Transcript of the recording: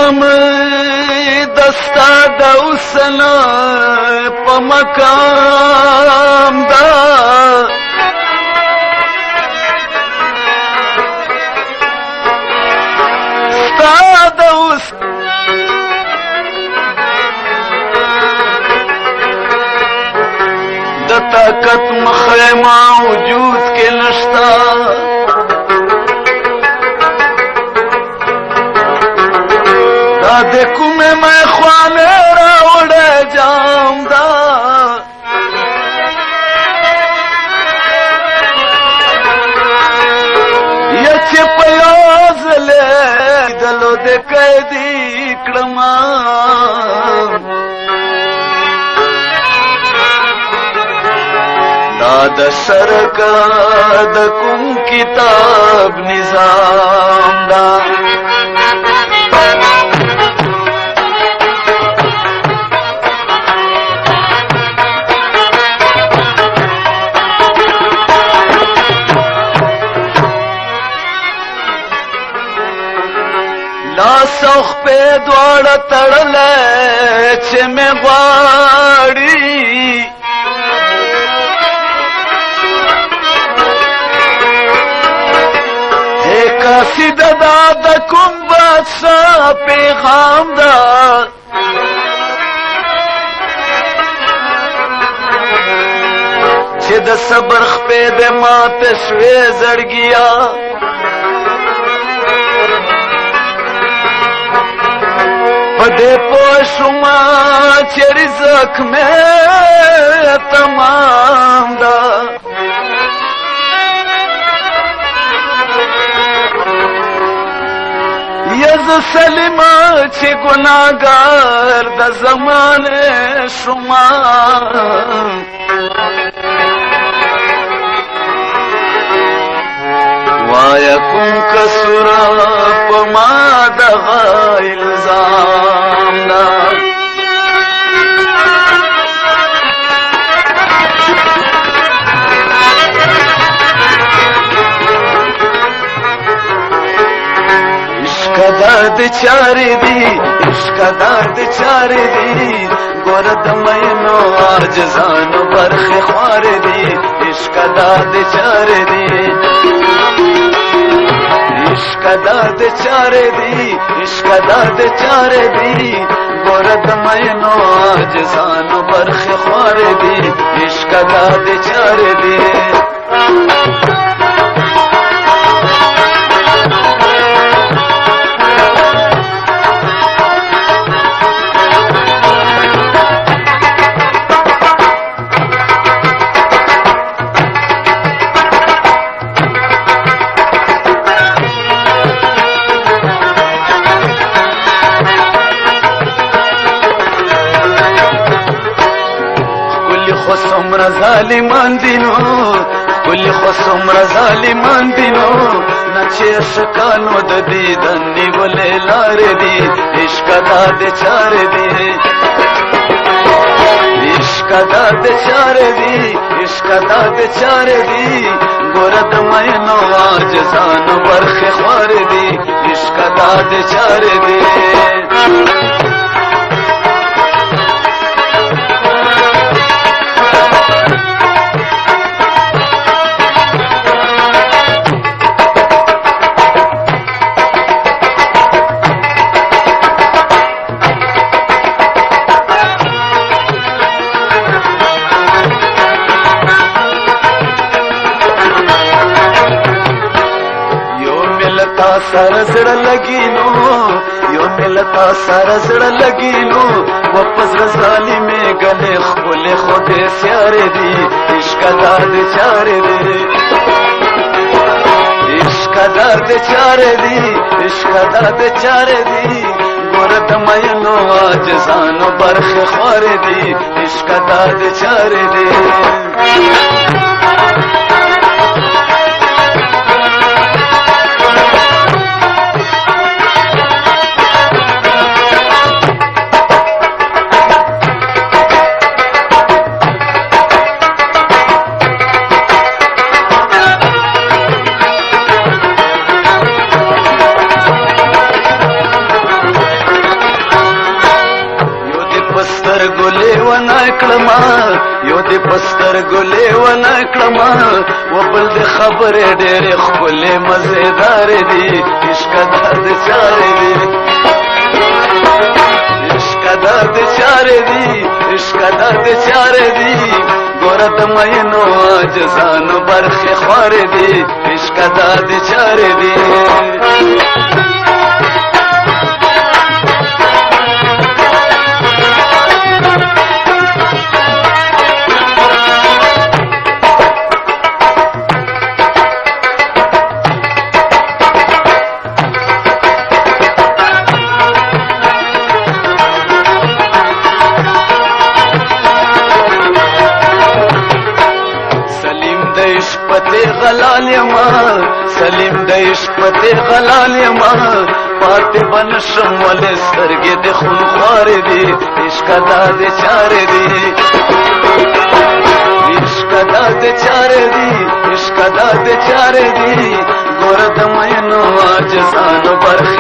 یم دستا د اوسن په مقام دا ستا د اوس د طاقت مخه موجود کې نشتا د کومه مې خوانه راوړې جام دا یا چې پیاز له دلو د قیدی کړم دا د سرکار د کوم کتاب نظام دا سوخ په دواړه تړلې چې مې غواړي ایک سیده دا د کوم بادشاہ پیغام دا چې د صبر خپې د ماته شوې زړګیا پدے پوشما چې رزق میں تمام دا یز سلمہ چې گناہگار د زمانه شما وایا کوم کسرا پما دغه الزام دا عشق درد چارې دی عشق درد چارې دی ګورد مینو عاجزان برخه خوار دی عشق درد چارې دی عشق درد چارې دی عشق درد چارې دی ګورد مینو عاجزان برخه خوار دی عشق درد چارې دی خسمر ظالمان دینو کل خسمر ظالمان دینو نچه شکانو د دیدن نیولې لار دی عشق د چار دی عشق د چار دی عشق د چار دی ګورد مینو عاجزان برخه خوار دی عشق د چار دی سر زړه لګینو یو ملتا سر زړه لګینو واپس ظالمې غلې خپل خوده سیاره دی عشق درد چاره دی عشق درد چاره دی عشق درد چاره دی ګورد مینو عاجزانو برخه خوار دی عشق درد چاره دی کړما یو دې پستر ګلې ونه کړما و بل دې خبرې ډېرې ښکلې مزېدار دي عشق د چارې دي عشق د چارې دي عشق د چارې دي ګوره د مینو عاجزانو برخې خوارې دي عشق د چارې دي غلال یما سلیم د عشق پته غلال یما پاتې بنشم ولې سترګې د خون خوارې دي عشق د چارې دي عشق د چارې دي عشق د چارې دي ګور د مینو عاجزانو برخې